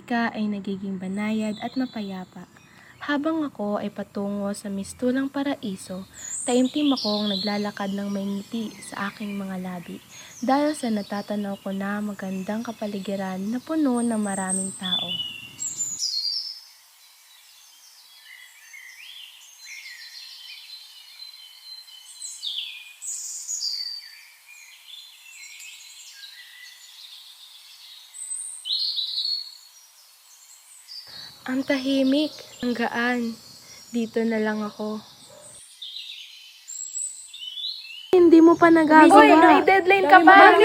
musika ay nagiging banayad at mapayapa. Habang ako ay patungo sa mistulang paraiso, taimtim akong naglalakad ng may ngiti sa aking mga labi dahil sa natatanaw ko na magandang kapaligiran na puno ng maraming tao. Ang tahimik, ang gaan. Dito na lang ako. Hindi mo pa nagagawa. Uy, may deadline ka pa.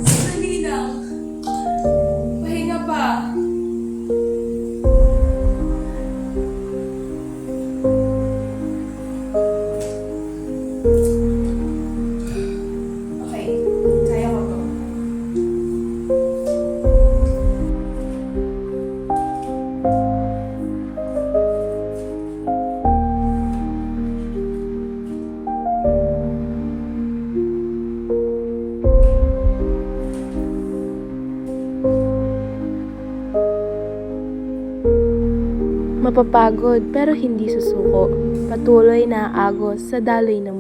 Dali lang. Pahinga pa. Okay, kaya ko to. Mapapagod pero hindi susuko. Patuloy na aagos sa daloy ng